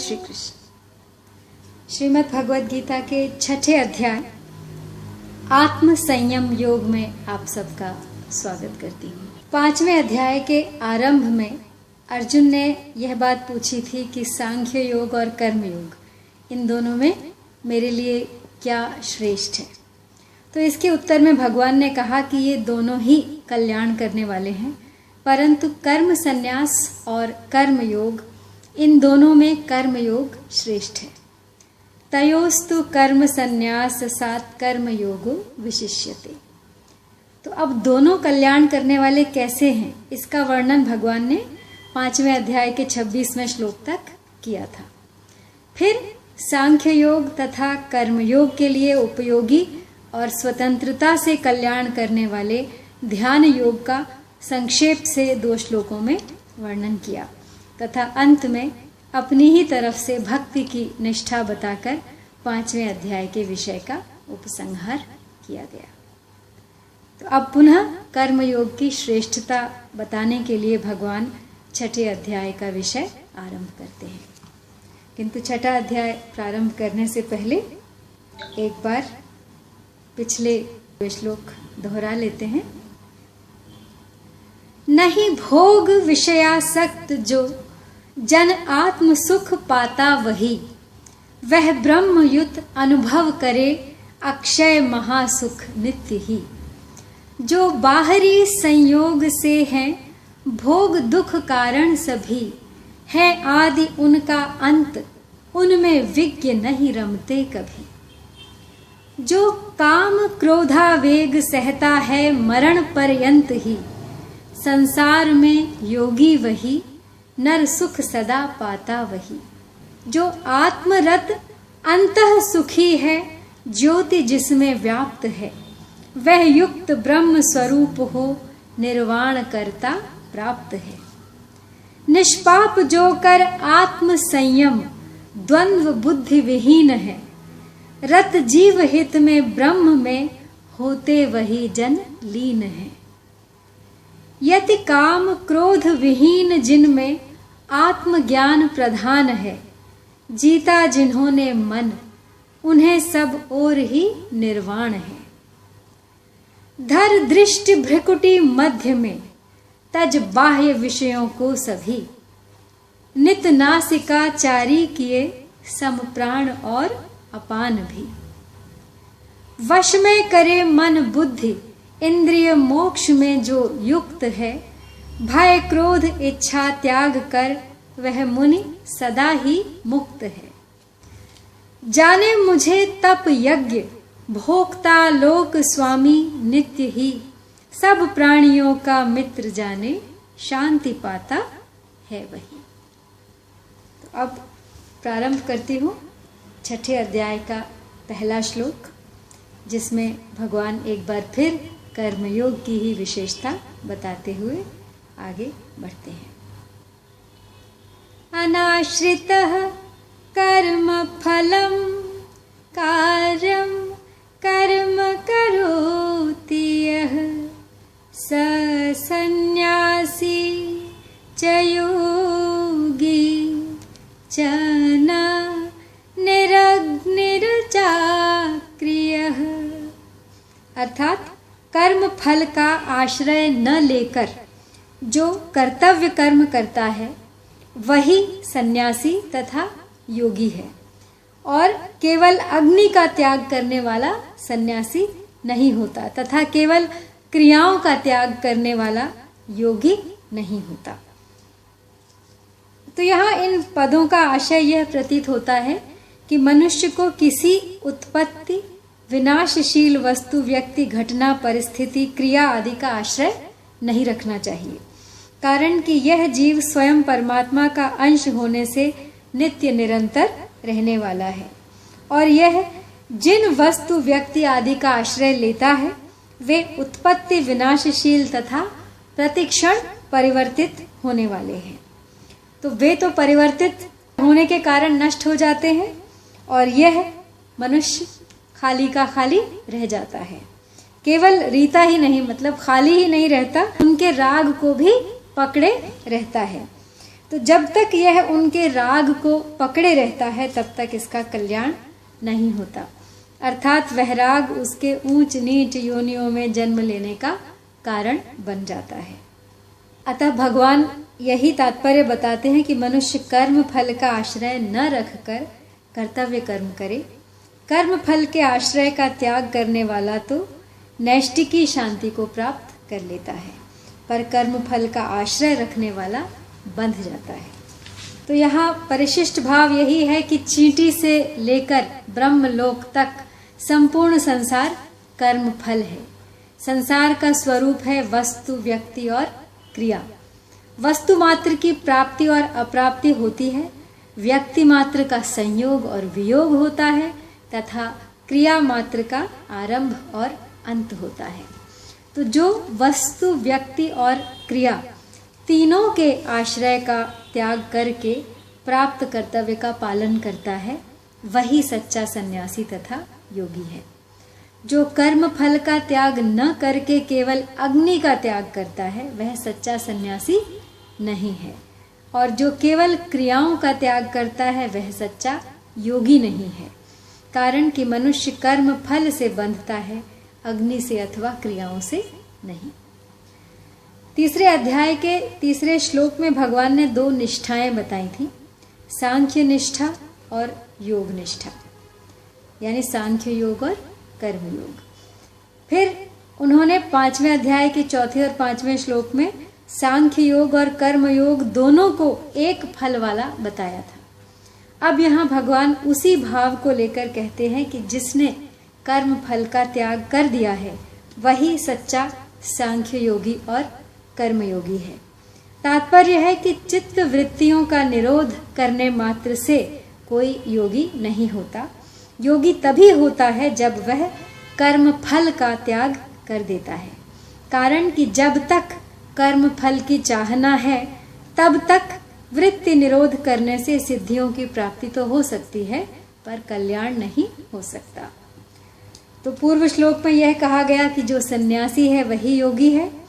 श्री कृष्ण। श्रीमद् भगवद गीता के 6ठे अध्याय आत्म संयम योग में आप सबका स्वागत करती हूँ। 5वें अध्याय के आरंभ में अर्जुन ने यह बात पूछी थी कि सांख्य योग और कर्म योग, इन दोनों में मेरे लिए क्या श्रेष्ठ है। तो इसके उत्तर में भगवान ने कहा कि ये दोनों ही कल्याण करने वाले हैं, परंतु कर्म संन्यास और कर्म योग, इन दोनों में कर्म योग श्रेष्ठ है। तयोस्तु कर्म संन्यास सात कर्म योगो विशिष्यते। तो अब दोनों कल्याण करने वाले कैसे हैं, इसका वर्णन भगवान ने 5वें अध्याय के 26वें श्लोक तक किया था। फिर सांख्य योग तथा कर्म योग के लिए उपयोगी और स्वतंत्रता से कल्याण करने वाले ध्यान योग का संक्षेप से 2 श्लोकों में वर्णन किया तथा अंत में अपनी ही तरफ से भक्ति की निष्ठा बताकर 5वें अध्याय के विषय का उपसंहार किया गया। तो अब पुनः कर्म योग की श्रेष्ठता बताने के लिए भगवान 6ठे अध्याय का विषय आरंभ करते हैं। किंतु 6ठा अध्याय प्रारंभ करने से पहले एक बार पिछले श्लोक दोहरा लेते हैं। नहीं भोग विषयासक्त जो जन आत्म सुख पाता वही, वह ब्रह्मयुत अनुभव करे अक्षय महासुख नित्य ही। जो बाहरी संयोग से हैं भोग दुख कारण सभी, है आदि उनका अंत उनमें विज्ञ नहीं रमते कभी। जो काम क्रोधावेग सहता है मरण पर्यंत ही, संसार में योगी वही नर सुख सदा पाता वही। जो आत्मरत अंतः सुखी है ज्योति जिसमें व्याप्त है, वह युक्त ब्रह्म स्वरूप हो निर्वाण करता प्राप्त है। निष्पाप जो कर आत्म संयम द्वंद्व बुद्धि विहीन है, रत जीव हित में ब्रह्म में होते वही जन लीन है। यति काम क्रोध विहीन जिनमें आत्मज्ञान प्रधान है, जीता जिन्होंने मन उन्हें सब ओर ही निर्वाण है। धर दृष्टि भ्रिकुटी मध्य में तज बाह्य विषयों को सभी, नित नासिका चारी किए समप्राण और अपान भी। वश में करे मन बुद्धि इंद्रिय मोक्ष में जो युक्त है, भय क्रोध इच्छा त्याग कर वह मुनि सदा ही मुक्त है। जाने मुझे तप यज्ञ भोक्ता लोक स्वामी नित्य ही, सब प्राणियों का मित्र जाने शांति पाता है वही। तो अब प्रारंभ करती हूँ 6ठे अध्याय का पहला श्लोक, जिसमें भगवान एक बार फिर कर्मयोग की ही विशेषता बताते हुए आगे बढ़ते हैं। अनाश्रितः कर्म फलम कार्यम कर्म करोति यः, स सन्न्यासी च योगी च न निरग्निर्चाक्रियः। अर्थात कर्म फल का आश्रय न लेकर जो कर्तव्य कर्म करता है वही सन्यासी तथा योगी है, और केवल अग्नि का त्याग करने वाला सन्यासी नहीं होता तथा केवल क्रियाओं का त्याग करने वाला योगी नहीं होता। तो यहाँ इन पदों का आशय यह प्रतीत होता है कि मनुष्य को किसी उत्पत्ति विनाशशील वस्तु व्यक्ति घटना परिस्थिति क्रिया आदि का आश्रय नहीं रखना चाहिए, कारण कि यह जीव स्वयं परमात्मा का अंश होने से नित्य निरंतर रहने वाला है, और यह जिन वस्तु व्यक्ति आदि का आश्रय लेता है वे उत्पत्ति विनाशशील तथा प्रतिक्षण परिवर्तित होने वाले हैं। तो वे तो परिवर्तित होने के कारण नष्ट हो जाते हैं, और यह मनुष्य खाली का खाली रह जाता है। केवल रीता ही नहीं, मतलब खाली ही नहीं रहता, उनके राग को भी पकड़े रहता है। तो जब तक यह उनके राग को पकड़े रहता है तब तक इसका कल्याण नहीं होता, अर्थात वह राग उसके ऊंच नीच योनियों में जन्म लेने का कारण बन जाता है। अतः भगवान यही तात्पर्य बताते हैं कि मनुष्य कर्म फल का आश्रय न रखकर कर्तव्य कर्म करे। कर्म फल के आश्रय का त्याग करने वाला तो नैष्टिकी शांति को प्राप्त कर लेता है, पर कर्म फल का आश्रय रखने वाला बंध जाता है। तो यहाँ परिशिष्ट भाव यही है कि चींटी से लेकर ब्रह्मलोक तक संपूर्ण संसार कर्म फल है। संसार का स्वरूप है वस्तु, व्यक्ति और क्रिया। वस्तु मात्र की प्राप्ति और अप्राप्ति होती है, व्यक्ति मात्र का संयोग और वियोग होता है तथा क्रिया मात्र का आरंभ और अंत होता है। तो जो वस्तु, व्यक्ति और क्रिया तीनों के आश्रय का त्याग करके प्राप्त कर्तव्य का पालन करता है, वही सच्चा सन्यासी तथा योगी है। जो कर्म फल का त्याग न करके केवल अग्नि का त्याग करता है, वह सच्चा सन्यासी नहीं है। और जो केवल क्रियाओं का त्याग करता है, वह सच्चा योगी नहीं है। कारण कि मनुष्य कर्म फल से बंधता है, अग्नि से अथवा क्रियाओं से नहीं। तीसरे अध्याय के तीसरे श्लोक में भगवान ने 2 निष्ठाएं बताई थी, सांख्य निष्ठा और योग निष्ठा, यानी सांख्य योग और कर्म योग। फिर उन्होंने 5वें अध्याय के 4 और 5वें श्लोक में सांख्य योग और कर्म योग दोनों को एक फल वाला बताया था। अब यहाँ भगवान उसी भाव को लेकर कहते हैं कि जिसने कर्म फल का त्याग कर दिया है, वही सच्चा सांख्य योगी और कर्मयोगी है। तात्पर्य है कि चित्त वृत्तियों का निरोध करने मात्र से कोई योगी नहीं होता। योगी तभी होता है जब वह कर्म फल का त्याग कर देता है। कारण कि जब तक कर्म फल की चाहना है, तब तक वृत्ति निरोध करने से सिद्धियों की प्राप्ति तो हो सकती है, पर कल्याण नहीं हो सकता। तो पूर्व श्लोक में यह कहा गया कि जो सन्यासी है वही योगी है,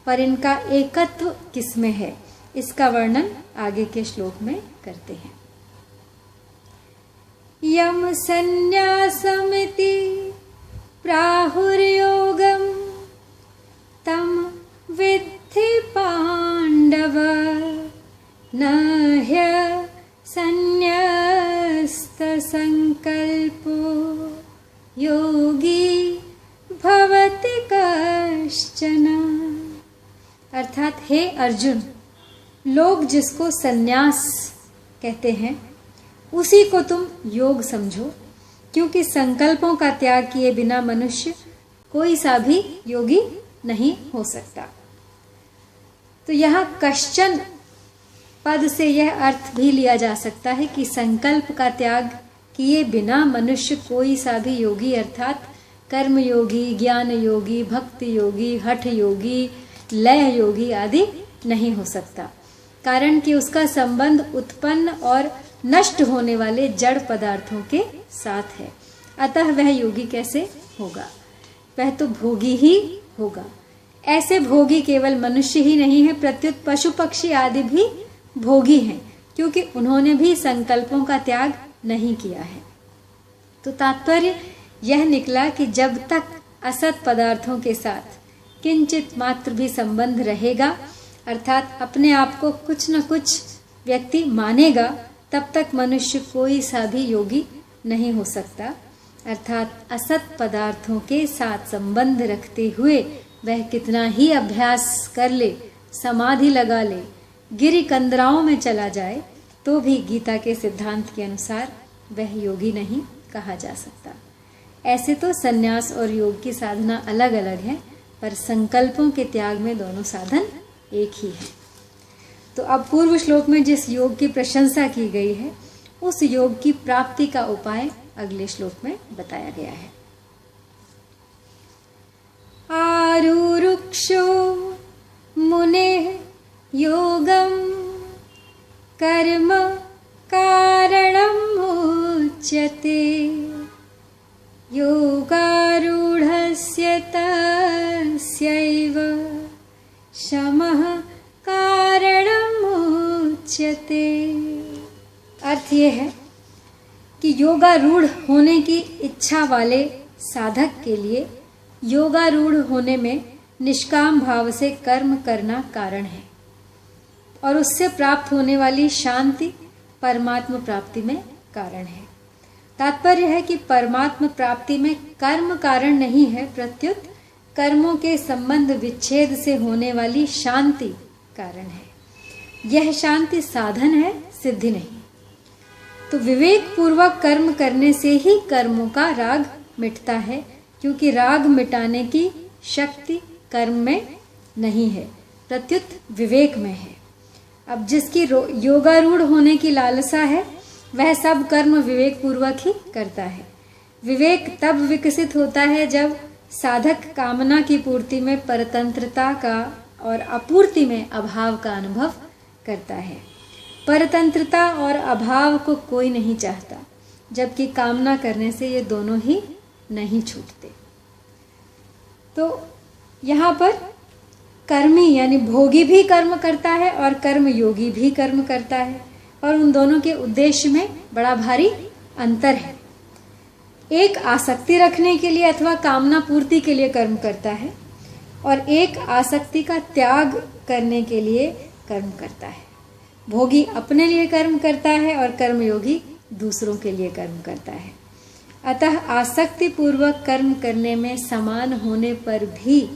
पर इनका एकत्व किसमें है, इसका वर्णन आगे के श्लोक में करते हैं। यम संन्यासमिति प्राहुर्योगम तम विद्धि पांडव न ह्य संन्यस्त संकल्पो योगी भवति कश्चन। अर्थात हे अर्जुन, लोग जिसको सन्यास कहते हैं उसी को तुम योग समझो, क्योंकि संकल्पों का त्याग किए बिना मनुष्य कोई सा भी योगी नहीं हो सकता। तो यहाँ कश्चन पद से यह अर्थ भी लिया जा सकता है कि संकल्प का त्याग किए बिना मनुष्य कोई सा भी योगी, अर्थात कर्म योगी, ज्ञान योगी, भक्ति योगी, हठ योगी, लय योगी आदि नहीं हो सकता। कारण कि उसका संबंध उत्पन्न और नष्ट होने वाले जड़ पदार्थों के साथ है। अतः वह योगी कैसे होगा? वह तो भोगी ही होगा। ऐसे भोगी केवल मनुष्य ही नहीं है, प्रत्युत पशु पक्षी आदि भी भोगी हैं, क्योंकि उन्होंने भी संकल्पों का त्याग नहीं किया है। तो तात्पर्य यह निकला कि जब तक असत पदार्थों के साथ किंचित मात्र भी संबंध रहेगा, अर्थात अपने आप को कुछ न कुछ व्यक्ति मानेगा, तब तक मनुष्य कोई सा भी योगी नहीं हो सकता। अर्थात असत पदार्थों के साथ संबंध रखते हुए वह कितना ही अभ्यास कर ले, समाधि लगा ले, गिरी कंदराओं में चला जाए, तो भी गीता के सिद्धांत के अनुसार वह योगी नहीं कहा जा सकता। ऐसे तो संन्यास और योग की साधना अलग अलग है, पर संकल्पों के त्याग में दोनों साधन एक ही है। तो अब पूर्व श्लोक में जिस योग की प्रशंसा की गई है, उस योग की प्राप्ति का उपाय अगले श्लोक में बताया गया है। आरुरुक्षो मुने योगम कर्म कारणम उच्यते योगारूढ़स्य तस्यैव शमः कारणम उच्यते। अर्थ ये है कि योगारूढ़ होने की इच्छा वाले साधक के लिए योगारूढ़ होने में निष्काम भाव से कर्म करना कारण है और उससे प्राप्त होने वाली शांति परमात्म प्राप्ति में कारण है। तात्पर्य है कि परमात्म प्राप्ति में कर्म कारण नहीं है, प्रत्युत कर्मों के संबंध विच्छेद से होने वाली शांति कारण है। यह शांति साधन है, सिद्धि नहीं। तो विवेक पूर्वक कर्म करने से ही कर्मों का राग मिटता है, क्योंकि राग मिटाने की शक्ति कर्म में नहीं है, प्रत्युत विवेक में है। अब जिसकी योगारूढ़ होने की लालसा है वह सब कर्म विवेक पूर्वक ही करता है। विवेक तब विकसित होता है जब साधक कामना की पूर्ति में परतंत्रता का और अपूर्ति में अभाव का अनुभव करता है। परतंत्रता और अभाव को कोई नहीं चाहता, जबकि कामना करने से ये दोनों ही नहीं छूटते। तो यहाँ पर कर्मी यानी भोगी भी कर्म करता है और कर्म योगी भी कर्म करता है, और उन दोनों के उद्देश्य में बड़ा भारी अंतर है। एक आसक्ति रखने के लिए अथवा कामना पूर्ति के लिए कर्म करता है और एक आसक्ति का त्याग करने के लिए कर्म करता है। भोगी अपने लिए कर्म करता है और कर्मयोगी दूसरों के लिए कर्म करता है। अतः आसक्ति पूर्वक कर्म करने में समान होने पर भी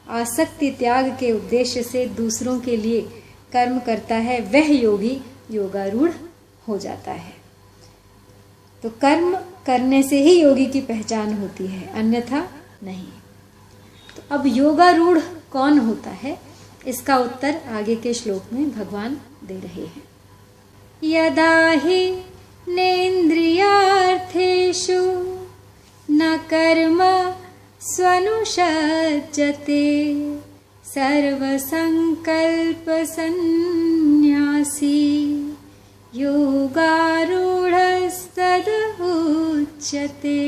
आसक्ति त्याग के उद्देश्य से दूसरों के लिए कर्म करता है, वह योगी योगारूढ़ हो जाता है। तो कर्म करने से ही योगी की पहचान होती है, अन्यथा नहीं। तो अब योगारूढ़ कौन होता है, इसका उत्तर आगे के श्लोक में भगवान दे रहे हैं। यदा हि नेन्द्रियार्थेषु न कर्म स्वनुषज्जते सर्वसंकल्प संन्यासी योगारूढ़स्तदुच्यते।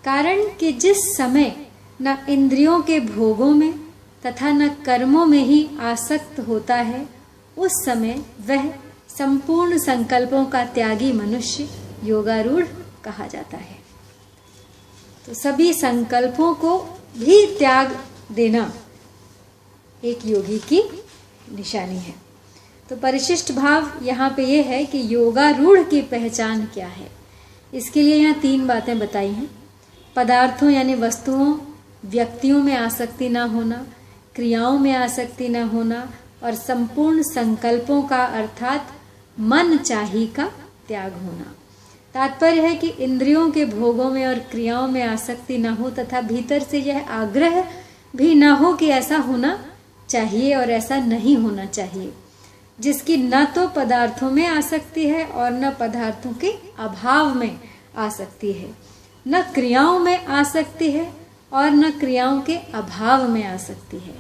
कारण कि जिस समय न इंद्रियों के भोगों में तथा न कर्मों में ही आसक्त होता है, उस समय वह संपूर्ण संकल्पों का त्यागी मनुष्य योगारूढ़ कहा जाता है। तो सभी संकल्पों को भी त्याग देना एक योगी की निशानी है। तो परिशिष्ट भाव यहाँ पे ये है कि योगारूढ़ की पहचान क्या है। इसके लिए यहाँ 3 बातें बताई हैं। पदार्थों यानी वस्तुओं, व्यक्तियों में आसक्ति ना होना, क्रियाओं में आसक्ति ना होना और संपूर्ण संकल्पों का अर्थात मन चाही का त्याग होना। तात्पर्य है कि इंद्रियों के भोगों में और क्रियाओं में आसक्ति ना हो तथा भीतर से यह आग्रह भी ना हो कि ऐसा होना चाहिए और ऐसा नहीं होना चाहिए। जिसकी न तो पदार्थों में आसक्ति है और न पदार्थों के अभाव में आसक्ति है, न क्रियाओं में आसक्ति है और न क्रियाओं के अभाव में आसक्ति है,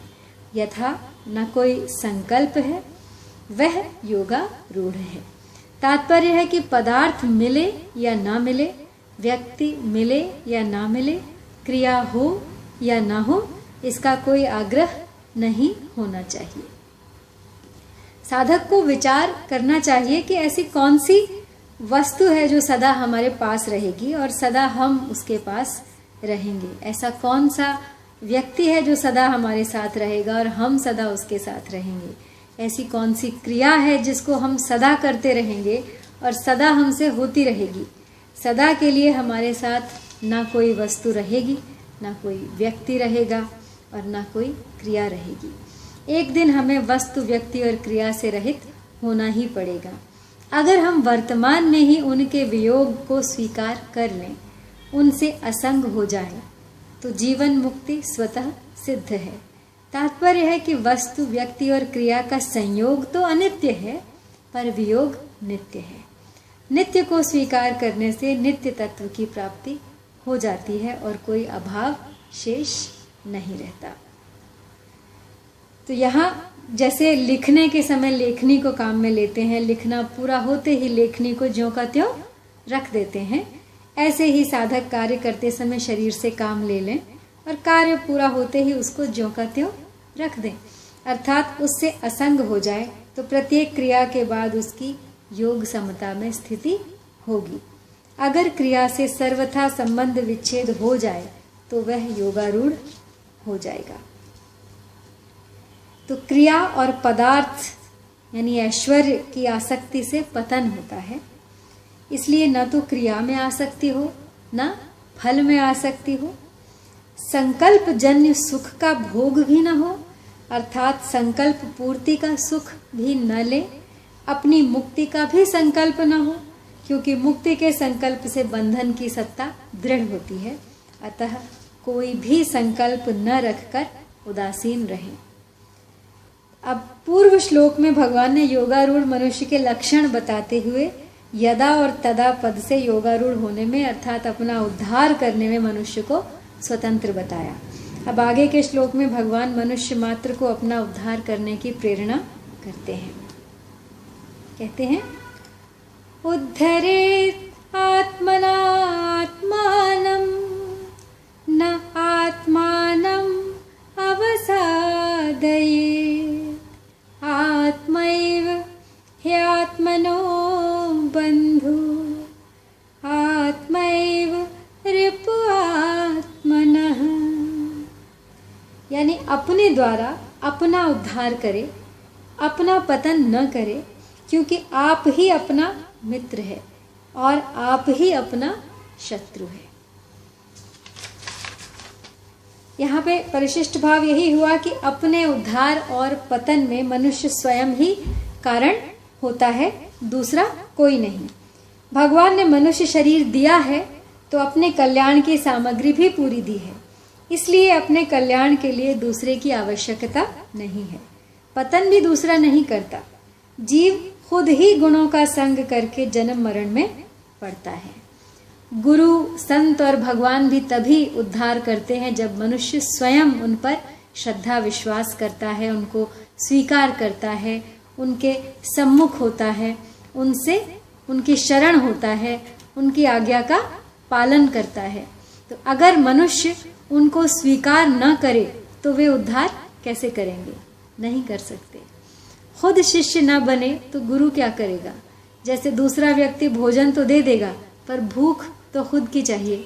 यथा न कोई संकल्प है, वह योगारूढ़ है। तात्पर्य है कि पदार्थ मिले या ना मिले, व्यक्ति मिले या ना मिले, क्रिया हो या ना हो, इसका कोई आग्रह नहीं होना चाहिए। साधक को विचार करना चाहिए कि ऐसी कौन सी वस्तु है जो सदा हमारे पास रहेगी और सदा हम उसके पास रहेंगे। ऐसा कौन सा व्यक्ति है जो सदा हमारे साथ रहेगा और हम सदा उसके साथ रहेंगे। ऐसी कौन सी क्रिया है जिसको हम सदा करते रहेंगे और सदा हमसे होती रहेगी। सदा के लिए हमारे साथ ना कोई वस्तु रहेगी, ना कोई व्यक्ति रहेगा और ना कोई क्रिया रहेगी। एक दिन हमें वस्तु, व्यक्ति और क्रिया से रहित होना ही पड़ेगा। अगर हम वर्तमान में ही उनके वियोग को स्वीकार कर लें, उनसे असंग हो जाएं, तो जीवन मुक्ति स्वतः सिद्ध है। तात्पर्य है कि वस्तु, व्यक्ति और क्रिया का संयोग तो अनित्य है, पर वियोग नित्य है। नित्य को स्वीकार करने से नित्य तत्व की प्राप्ति हो जाती है और कोई अभाव शेष नहीं रहता। तो यहाँ जैसे लिखने के समय लेखनी को काम में लेते हैं, लिखना पूरा होते ही लेखनी को ज्यों का त्यों रख देते हैं, ऐसे ही साधक कार्य करते समय शरीर से काम ले लें और कार्य पूरा होते ही उसको ज्यों का त्यों रख दें। अर्थात उससे असंग हो जाए तो प्रत्येक क्रिया के बाद उसकी योग समता में स्थिति होगी। अगर क्रिया से सर्वथा संबंध विच्छेद हो जाए तो वह योगारूढ़ हो जाएगा। तो क्रिया और पदार्थ यानी ऐश्वर्य की आसक्ति से पतन होता है। इसलिए न तो क्रिया में आसक्ति हो न फल में आसक्ति हो। संकल्प जन्य सुख का भोग भी न हो, अर्थात संकल्प पूर्ति का सुख भी न ले। अपनी मुक्ति का भी संकल्प न हो, क्योंकि मुक्ति के संकल्प से बंधन की सत्ता दृढ़ होती है। अतः कोई भी संकल्प न रखकर उदासीन रहे। अब पूर्व श्लोक में भगवान ने योगारूढ़ मनुष्य के लक्षण बताते हुए यदा और तदा पद से योगारूढ़ होने में अर्थात अपना उद्धार करने में मनुष्य को स्वतंत्र बताया। अब आगे के श्लोक में भगवान मनुष्य मात्र को अपना उद्धार करने की प्रेरणा करते हैं। कहते हैं, उद्धरेत् आत्मनात्मानं न आत्मानं अवसादयेत्। आत्मैव ह्यात्मनो बन्धु आत्मैव रिपुआत्मनः। यानी अपने द्वारा अपना उद्धार करे, अपना पतन न करे, क्योंकि आप ही अपना मित्र है और आप ही अपना शत्रु है। यहाँ पे परिशिष्ट भाव यही हुआ कि अपने उद्धार और पतन में मनुष्य स्वयं ही कारण होता है, दूसरा कोई नहीं। भगवान ने मनुष्य शरीर दिया है तो अपने कल्याण की सामग्री भी पूरी दी है, इसलिए अपने कल्याण के लिए दूसरे की आवश्यकता नहीं है। पतन भी दूसरा नहीं करता। जीव खुद ही गुणों का संग करके जन्म मरण में पड़ता है। गुरु, संत और भगवान भी तभी उद्धार करते हैं जब मनुष्य स्वयं उन पर श्रद्धा विश्वास करता है, उनको स्वीकार करता है, उनके सम्मुख होता है, उनसे उनकी शरण होता है, उनकी आज्ञा का पालन करता है। तो अगर मनुष्य उनको स्वीकार न करे तो वे उद्धार कैसे करेंगे? नहीं कर सकते। खुद शिष्य न बने तो गुरु क्या करेगा? जैसे दूसरा व्यक्ति भोजन तो दे देगा, पर भूख तो खुद की चाहिए।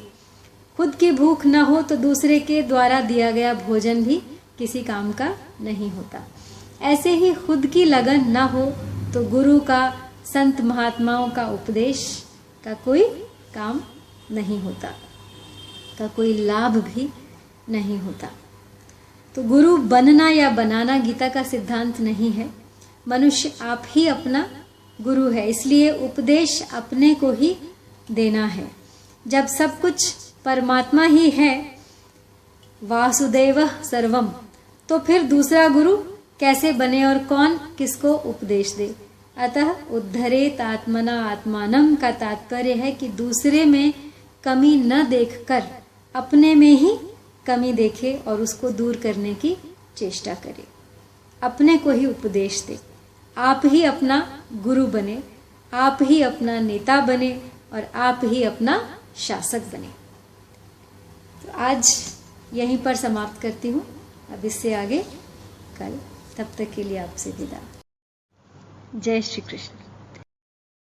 खुद की भूख न हो तो दूसरे के द्वारा दिया गया भोजन भी किसी काम का नहीं होता। ऐसे ही खुद की लगन न हो तो गुरु का, संत महात्माओं का उपदेश का कोई काम नहीं होता, का कोई लाभ भी नहीं होता। तो गुरु बनना या बनाना गीता का सिद्धांत नहीं है। मनुष्य आप ही अपना गुरु है, इसलिए उपदेश अपने को ही देना है। जब सब कुछ परमात्मा ही है, वासुदेव सर्वम, तो फिर दूसरा गुरु कैसे बने और कौन किसको उपदेश दे? अतः उद्धरेत आत्मना आत्मानम का तात्पर्य है कि दूसरे में कमी न देखकर अपने में ही कमी देखे और उसको दूर करने की चेष्टा करे। अपने को ही उपदेश दे। आप ही अपना गुरु बने, आप ही अपना नेता बने और आप ही अपना शासक बने। तो आज यहीं पर समाप्त करती हूँ। अब इससे आगे कल, तब तक के लिए आपसे विदा। जय श्री कृष्ण।